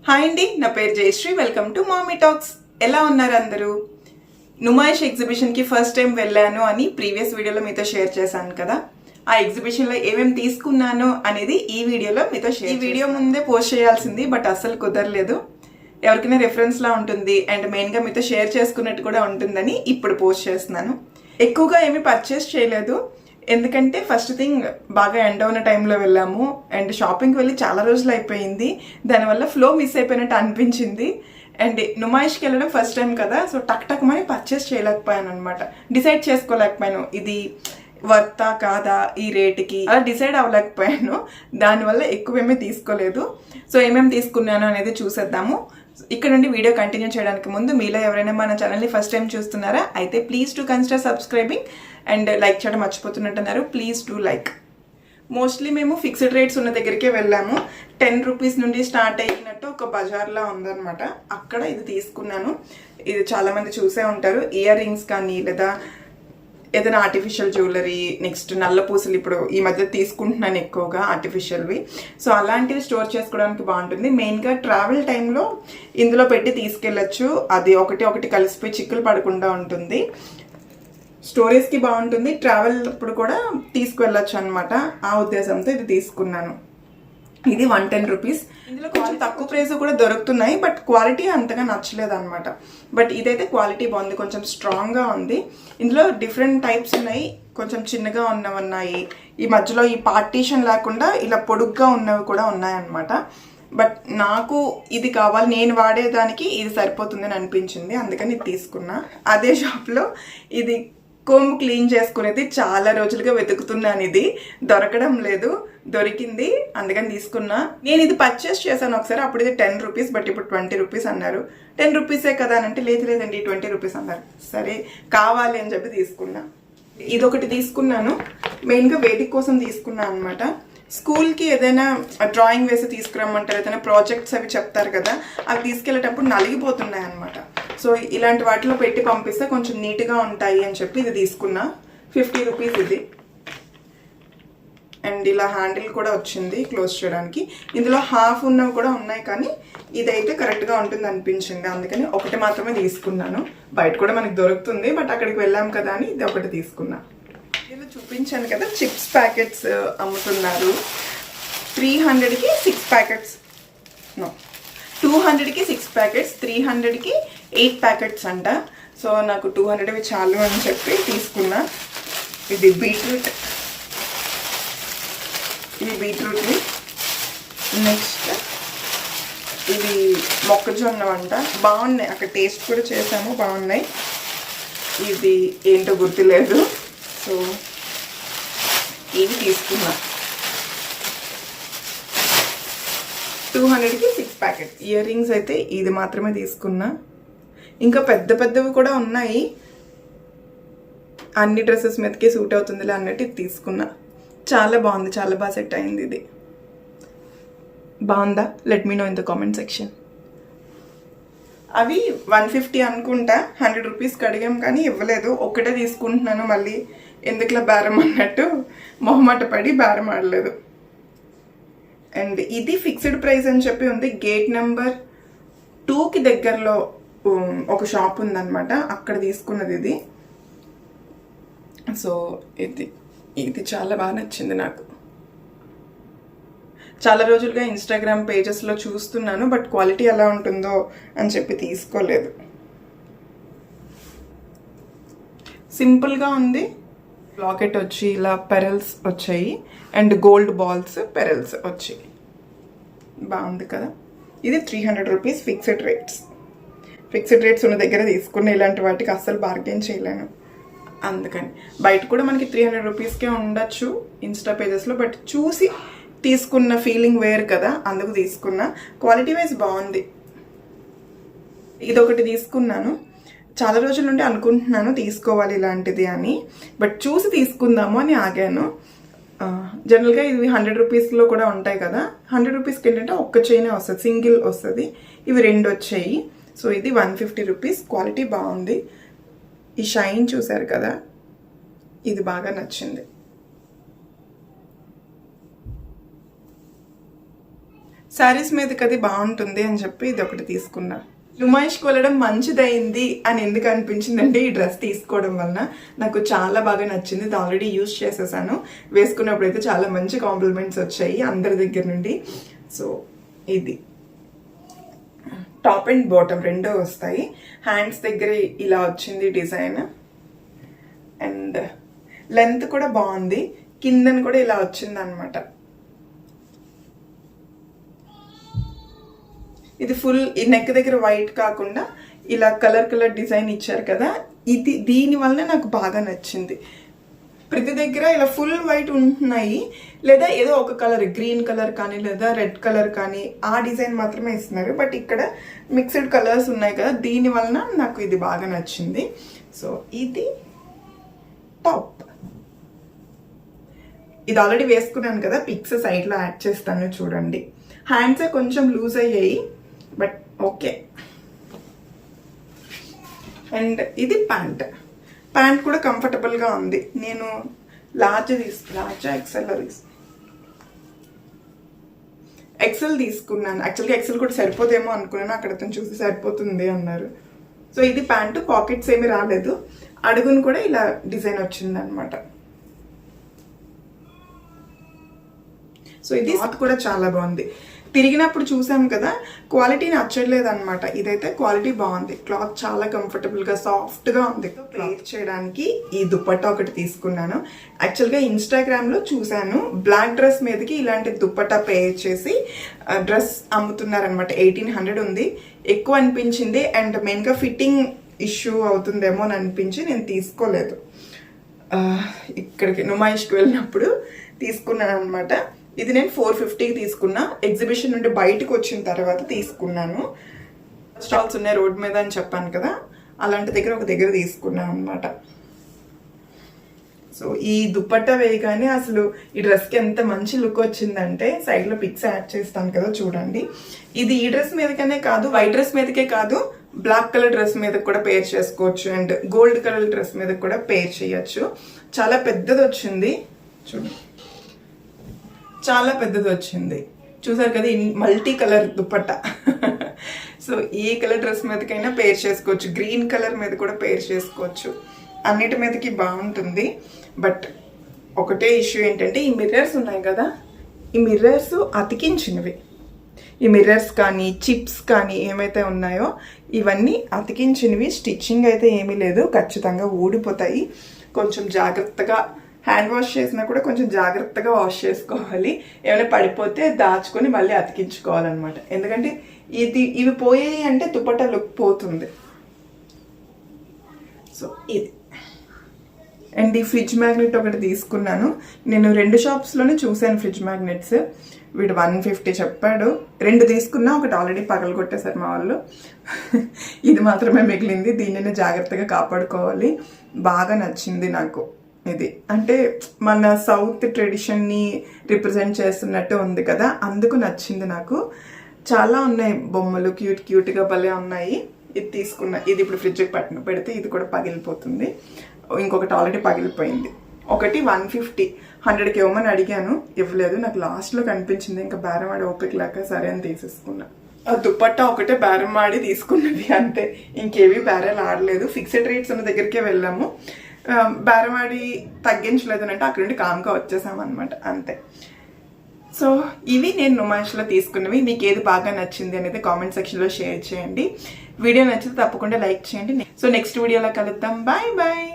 Hi అండి, నా పేరు Jayashree. Welcome to mommy talks. ఎలా ఉన్నారు అందరూ? నుమాయిష్ ఎగ్జిబిషన్కి ఫస్ట్ టైం వెళ్ళాను అని ప్రీవియస్ వీడియోలో మీతో షేర్ చేశాను కదా. ఆ ఎగ్జిబిషన్లో ఏమేమి తీసుకున్నాను అనేది ఈ వీడియోలో మీతో షేర్. ఈ వీడియో ముందే పోస్ట్ చేయాల్సింది, బట్ అస్సలు కుదరలేదు. ఎవరికైనా రెఫరెన్స్లా ఉంటుంది అండ్ మెయిన్గా మీతో షేర్ చేసుకున్నట్టు కూడా ఉంటుందని ఇప్పుడు పోస్ట్ చేస్తున్నాను. ఎక్కువగా ఏమీ పర్చేస్ చేయలేదు, ఎందుకంటే ఫస్ట్ థింగ్ బాగా ఎండ్ ఉన్న టైంలో వెళ్ళాము అండ్ షాపింగ్కి వెళ్ళి చాలా రోజులు అయిపోయింది. దానివల్ల ఫ్లో మిస్ అయిపోయినట్టు అనిపించింది. అండ్ నుమాయిష్కి వెళ్ళడం ఫస్ట్ టైం కదా, సో టక్ మని పర్చేస్ చేయలేకపోయాను అనమాట. డిసైడ్ చేసుకోలేకపోయాను ఇది వర్తా కాదా ఈ రేటుకి, అలా డిసైడ్ అవ్వలేకపోయాను. దానివల్ల ఎక్కువేమీ తీసుకోలేదు. సో ఏమేమి తీసుకున్నాను అనేది చూసేద్దాము. ఇక్కడ నుండి వీడియో కంటిన్యూ చేయడానికి ముందు మీలో ఎవరైనా మన ఛానల్ని ఫస్ట్ టైం చూస్తున్నారా అయితే please to consider subscribing and like చేయడం మర్చిపోతున్నట్టున్నారు. Please to like. మోస్ట్లీ మేము ఫిక్స్డ్ రేట్స్ ఉన్న దగ్గరికే వెళ్ళాము. 10 రూపీస్ నుండి స్టార్ట్ అయినట్టు ఒక బజార్లా ఉందన్నమాట. అక్కడ ఇది తీసుకున్నాను. ఇది చాలామంది చూసే ఉంటారు. ఇయర్ రింగ్స్ కానీ లేదా ఏదైనా ఆర్టిఫిషియల్ జ్యువెలరీ, నెక్స్ట్ నల్ల పూసలు ఇప్పుడు ఈ మధ్య తీసుకుంటున్నాను ఎక్కువగా ఆర్టిఫిషియల్వి. సో అలాంటివి స్టోర్ చేసుకోవడానికి బాగుంటుంది. మెయిన్గా ట్రావెల్ టైంలో ఇందులో పెట్టి తీసుకెళ్ళచ్చు. అది ఒకటి కలిసిపోయి చిక్కులు పడకుండా ఉంటుంది. స్టోరేజ్కి బాగుంటుంది. ట్రావెల్ అప్పుడు కూడా తీసుకువెళ్ళచ్చు అనమాట. ఆ ఉద్దేశంతో ఇది తీసుకున్నాను. ఇది 110 రూపీస్. ఇందులో కొంచెం తక్కువ ప్రైస్ కూడా దొరుకుతున్నాయి, బట్ క్వాలిటీ అంతగా నచ్చలేదు అనమాట. బట్ ఇదైతే క్వాలిటీ బాగుంది, కొంచెం స్ట్రాంగ్గా ఉంది. ఇందులో డిఫరెంట్ టైప్స్ ఉన్నాయి. కొంచెం చిన్నగా ఉన్నవి ఉన్నాయి, ఈ మధ్యలో ఈ పార్టీషన్ లేకుండా ఇలా పొడుగ్గా ఉన్నవి కూడా ఉన్నాయన్నమాట. బట్ నాకు ఇది కావాలి, నేను వాడేదానికి ఇది సరిపోతుందని అనిపించింది, అందుకని ఇది తీసుకున్నా. అదే షాప్లో ఇది కోంబు క్లీన్ చేసుకునేది చాలా రోజులుగా వెతుకుతున్నాను. ఇది దొరకడం లేదు, దొరికింది, అందుకని తీసుకున్నా. నేను ఇది పర్చేస్ చేశాను ఒకసారి, అప్పుడు ఇది 10 రూపీస్, బట్ ఇప్పుడు 20 రూపీస్ అన్నారు. 10 రూపీసే కదా అని అంటే లేదండి 20 రూపీస్ అన్నారు. సరే కావాలి అని చెప్పి తీసుకున్నా. ఇదొకటి తీసుకున్నాను, మెయిన్గా వేదిక కోసం తీసుకున్నా అనమాట. స్కూల్కి ఏదైనా డ్రాయింగ్ వేసి తీసుకురమ్మంటారు, ఏదైనా ప్రాజెక్ట్స్ అవి చెప్తారు కదా, అవి తీసుకెళ్ళేటప్పుడు నలిగిపోతున్నాయి అనమాట. సో ఇలాంటి వాటిలో పెట్టి పంపిస్తే కొంచెం నీట్గా ఉంటాయి అని చెప్పి ఇది తీసుకున్నా. 50 రూపీస్ ఇది. అండ్ ఇలా హ్యాండిల్ కూడా వచ్చింది క్లోజ్ చేయడానికి. ఇందులో హాఫ్ ఉన్నవి కూడా ఉన్నాయి, కానీ ఇదైతే కరెక్ట్గా ఉంటుంది అనిపించింది, అందుకని ఒకటి మాత్రమే తీసుకున్నాను. బయట కూడా మనకి దొరుకుతుంది, బట్ అక్కడికి వెళ్ళాం కదా అని ఇది ఒకటి తీసుకున్నా. ఇలా చూపించాను కదా, చిప్స్ ప్యాకెట్స్ అమ్ముతున్నారు. 300కి 6 ప్యాకెట్స్, 200కి 6 ప్యాకెట్స్, 300కి 8 ప్యాకెట్స్ అంట. సో నాకు 200వి చాలు అని చెప్పి తీసుకున్నా. ఇది బీట్రూట్ని. నెక్స్ట్ ఇది మొక్కజొన్న అంట. బాగున్నాయి, అక్కడ టేస్ట్ కూడా చేసాము, బాగున్నాయి. ఇది ఏంటో గుర్తులేదు, సో ఇవి తీసుకున్నా. 200కి 6 ప్యాకెట్. ఇయర్ రింగ్స్ అయితే ఇది మాత్రమే తీసుకున్నా. ఇంకా పెద్దవి కూడా ఉన్నాయి, అన్ని డ్రెస్సెస్ మీదకి సూట్ అవుతుందిలే అన్నట్టు ఇది తీసుకున్నా. చాలా బాగుంది, చాలా బాగా సెట్ అయింది. ఇది బాగుందా? Let me know in the comment section. అవి 150 అనుకుంటా. 100 రూపీస్కి అడిగాం కానీ ఇవ్వలేదు. ఒక్కటే తీసుకుంటున్నాను, మళ్ళీ ఎందుకులా బేరం అన్నట్టు మొహమాట పడి బేరం ఆడలేదు. అండ్ ఇది ఫిక్స్డ్ ప్రైస్ అని చెప్పి ఉంది. గేట్ నెంబర్ 2కి దగ్గరలో ఒక షాప్ ఉందన్నమాట, అక్కడ తీసుకున్నది ఇది. సో ఇది చాలా బాగా నచ్చింది నాకు. చాలా రోజులుగా ఇన్స్టాగ్రామ్ పేజెస్లో చూస్తున్నాను, బట్ క్వాలిటీ ఎలా ఉంటుందో అని చెప్పి తీసుకోలేదు. సింపుల్గా ఉంది. లాకెట్ వచ్చి ఇలా పెరల్స్ వచ్చాయి అండ్ గోల్డ్ బాల్స్ పెరల్స్ వచ్చాయి. బాగుంది కదా. ఇది 300 రూపీస్ ఫిక్స్డ్ రేట్స్ ఉన్న దగ్గర తీసుకున్న. ఇలాంటి వాటికి అస్సలు బార్గెన్ చేయలేను, అందుకని. బయట కూడా మనకి 300 రూపీస్కే ఉండొచ్చు ఇన్స్టా పేజెస్లో, బట్ చూసి తీసుకున్న ఫీలింగ్ వేరు కదా, అందుకు తీసుకున్నా. క్వాలిటీ వైజ్ బాగుంది. ఇదొకటి తీసుకున్నాను. చాలా రోజుల నుండి అనుకుంటున్నాను తీసుకోవాలి ఇలాంటిది అని, బట్ చూసి తీసుకుందాము అని ఆగాను. జనరల్గా ఇవి 100 రూపీస్లో కూడా ఉంటాయి కదా. 100 రూపీస్కి ఏంటంటే ఒక్క చైనే వస్తుంది, సింగిల్ వస్తుంది. ఇవి 2 వచ్చాయి. సో ఇది 150 రూపీస్. క్వాలిటీ బాగుంది. ఈ షైన్ చూసారు కదా, ఇది బాగా నచ్చింది. శారీస్ మీదకి అది బాగుంటుంది అని చెప్పి ఇది ఒకటి తీసుకున్నా. నుమాయిష్కి వెళ్ళడం మంచిదైంది అని ఎందుకు అనిపించిందంటే ఈ డ్రెస్ తీసుకోవడం వలన నాకు చాలా బాగా నచ్చింది. ఇది ఆల్రెడీ యూజ్ చేసేసాను. వేసుకున్నప్పుడు అయితే చాలా మంచి కాంప్లిమెంట్స్ వచ్చాయి అందరి దగ్గర నుండి. సో ఇది టాప్ అండ్ బాటమ్ రెండూ వస్తాయి. హ్యాండ్స్ దగ్గర ఇలా వచ్చింది డిజైన్ అండ్ లెంత్ కూడా బాగుంది. కిందన కూడా ఇలా వచ్చింది అనమాట. ఇది ఫుల్ ఈ నెక్ దగ్గర వైట్ కాకుండా ఇలా కలర్ డిజైన్ ఇచ్చారు కదా, ఇది దీని వల్ల నాకు బాగా నచ్చింది. ప్రతి దగ్గర ఇలా ఫుల్ వైట్ ఉంటున్నాయి, లేదా ఏదో ఒక కలర్ గ్రీన్ కలర్ కానీ లేదా రెడ్ కలర్ కానీ ఆ డిజైన్ మాత్రమే ఇస్తున్నారు. బట్ ఇక్కడ మిక్స్డ్ కలర్స్ ఉన్నాయి కదా, దీని వలన నాకు ఇది బాగా నచ్చింది. సో ఇది టాప్. ఇది ఆల్రెడీ వేసుకున్నాను కదా, పిక్స్ సైడ్లో యాడ్ చేస్తాను చూడండి. హ్యాండ్సే కొంచెం లూజ్ అయ్యాయి బట్ ఓకే. అండ్ ఇది ప్యాంట్ కూడా కంఫర్టబుల్గా ఉంది. నేను లార్జ్ ఎక్సెల్ తీసుకున్నాను. యాక్చువల్గా ఎక్సెల్ కూడా సరిపోదేమో అనుకున్నాను, అక్కడ అతను చూసి సరిపోతుంది అన్నారు. సో ఇది ప్యాంటు, పాకెట్స్ ఏమీ రాలేదు, అడుగును కూడా ఇలా డిజైన్ వచ్చింది అనమాట. సో ఇది కూడా చాలా బాగుంది. తిరిగినప్పుడు చూసాం కదా, క్వాలిటీ నచ్చట్లేదు అనమాట. ఇదైతే క్వాలిటీ బాగుంది, క్లాత్ చాలా కంఫర్టబుల్గా సాఫ్ట్గా ఉంది. క్లాత్ చేయడానికి ఈ దుప్పట్టా ఒకటి తీసుకున్నాను. యాక్చువల్గా ఇన్స్టాగ్రామ్లో చూశాను, బ్లాక్ డ్రెస్ మీదకి ఇలాంటి దుప్పట్టా పే చేసి డ్రెస్ అమ్ముతున్నారనమాట. 1800 ఉంది, ఎక్కువ అనిపించింది. అండ్ మెయిన్గా ఫిట్టింగ్ ఇష్యూ అవుతుందేమో అని అనిపించి నేను తీసుకోలేదు. ఇక్కడికి నుమాయిష్కి వెళ్ళినప్పుడు తీసుకున్నాను అనమాట. ఇది నేను 450కి తీసుకున్నా. ఎగ్జిబిషన్ నుండి బయటకు వచ్చిన తర్వాత తీసుకున్నాను. స్టాల్స్ ఉన్నాయి రోడ్ మీద అని చెప్పాను కదా, అలాంటి దగ్గర ఒక దగ్గర తీసుకున్నాను అనమాట. సో ఈ దుప్పట్టా వేయగానే అసలు ఈ డ్రెస్కి ఎంత మంచి లుక్ వచ్చిందంటే, సైడ్లో పిక్స్ యాడ్ చేస్తాను కదా చూడండి. ఇది ఈ డ్రెస్ మీదకనే కాదు, వైట్ డ్రెస్ మీదకే కాదు, బ్లాక్ కలర్ డ్రెస్ మీద కూడా పేర్ చేసుకోవచ్చు అండ్ గోల్డ్ కలర్ డ్రెస్ మీద కూడా పేర్ చేయొచ్చు. చాలా పెద్దది వచ్చింది చూడండి, చాలా పెద్దది వచ్చింది. చూసారు కదా, మల్టీ కలర్ దుప్పట్టా. సో ఏ కలర్ డ్రెస్ మీదకైనా పేర్ చేసుకోవచ్చు, గ్రీన్ కలర్ మీద కూడా పేర్ చేసుకోవచ్చు, అన్నిటి మీదకి బాగుంటుంది. బట్ ఒకటే ఇష్యూ ఏంటంటే ఈ మిర్రర్స్ ఉన్నాయి కదా, ఈ మిర్రర్స్ అతికించినవి. ఈ మిర్రర్స్ కానీ చిప్స్ కానీ ఏమైతే ఉన్నాయో ఇవన్నీ అతికించినవి. స్టిచ్చింగ్ అయితే ఏమీ లేదు, ఖచ్చితంగా ఊడిపోతాయి. కొంచెం జాగ్రత్తగా హ్యాండ్ వాష్ చేసినా కూడా కొంచెం జాగ్రత్తగా వాష్ చేసుకోవాలి. ఏమైనా పడిపోతే దాచుకొని మళ్ళీ అతికించుకోవాలన్నమాట. ఎందుకంటే ఇవి పోయాయి అంటే దుపట్టా లుక్ పోతుంది. సో ఇది. అండ్ ఈ ఫ్రిడ్జ్ మ్యాగ్నెట్ ఒకటి తీసుకున్నాను. నేను 2 షాప్స్లోనే చూశాను ఫ్రిడ్జ్ మ్యాగ్నెట్స్. వీడు 150 చెప్పాడు. 2 తీసుకున్నా, ఒకటి ఆల్రెడీ పగలు కొట్టేశారు మా వాళ్ళు. ఇది మాత్రమే మిగిలింది, దీనిని జాగ్రత్తగా కాపాడుకోవాలి. బాగా నచ్చింది నాకు ఇది. అంటే మన సౌత్ ట్రెడిషన్ని రిప్రజెంట్ చేస్తున్నట్టు ఉంది కదా, అందుకు నచ్చింది నాకు. చాలా ఉన్నాయి బొమ్మలు, క్యూట్గా భలే ఉన్నాయి. ఇది తీసుకున్నా. ఇది ఇప్పుడు ఫ్రిడ్జ్కి పెడితే ఇది కూడా పగిలిపోతుంది. ఇంకొకటి ఆల్రెడీ పగిలిపోయింది. ఒకటి 150, 100కి ఇవ్వమని అడిగాను, ఇవ్వలేదు. నాకు లాస్ట్లో కనిపించింది, ఇంకా బేరం ఆడి ఓపిక లేక సరే అని తీసేసుకున్నా. ఆ దుప్పట్టా ఒకటే బేరం ఆడి తీసుకున్నది అంతే, ఇంకేవి బేరాలు ఆడలేదు. ఫిక్స్డ్ రేట్స్ ఉన్న దగ్గరికే వెళ్ళాము, బేరవాడి తగ్గించలేదు అంటే అక్కడ నుండి కామ్గా వచ్చేసామన్నమాట, అంతే. సో ఇవి నేను నుమాయిష్లో తీసుకున్నవి. మీకు ఏది బాగా నచ్చింది అనేది కామెంట్ సెక్షన్లో షేర్ చేయండి. వీడియో నచ్చితే తప్పకుండా లైక్ చేయండి. సో నెక్స్ట్ వీడియోలో కలుద్దాం. Bye bye.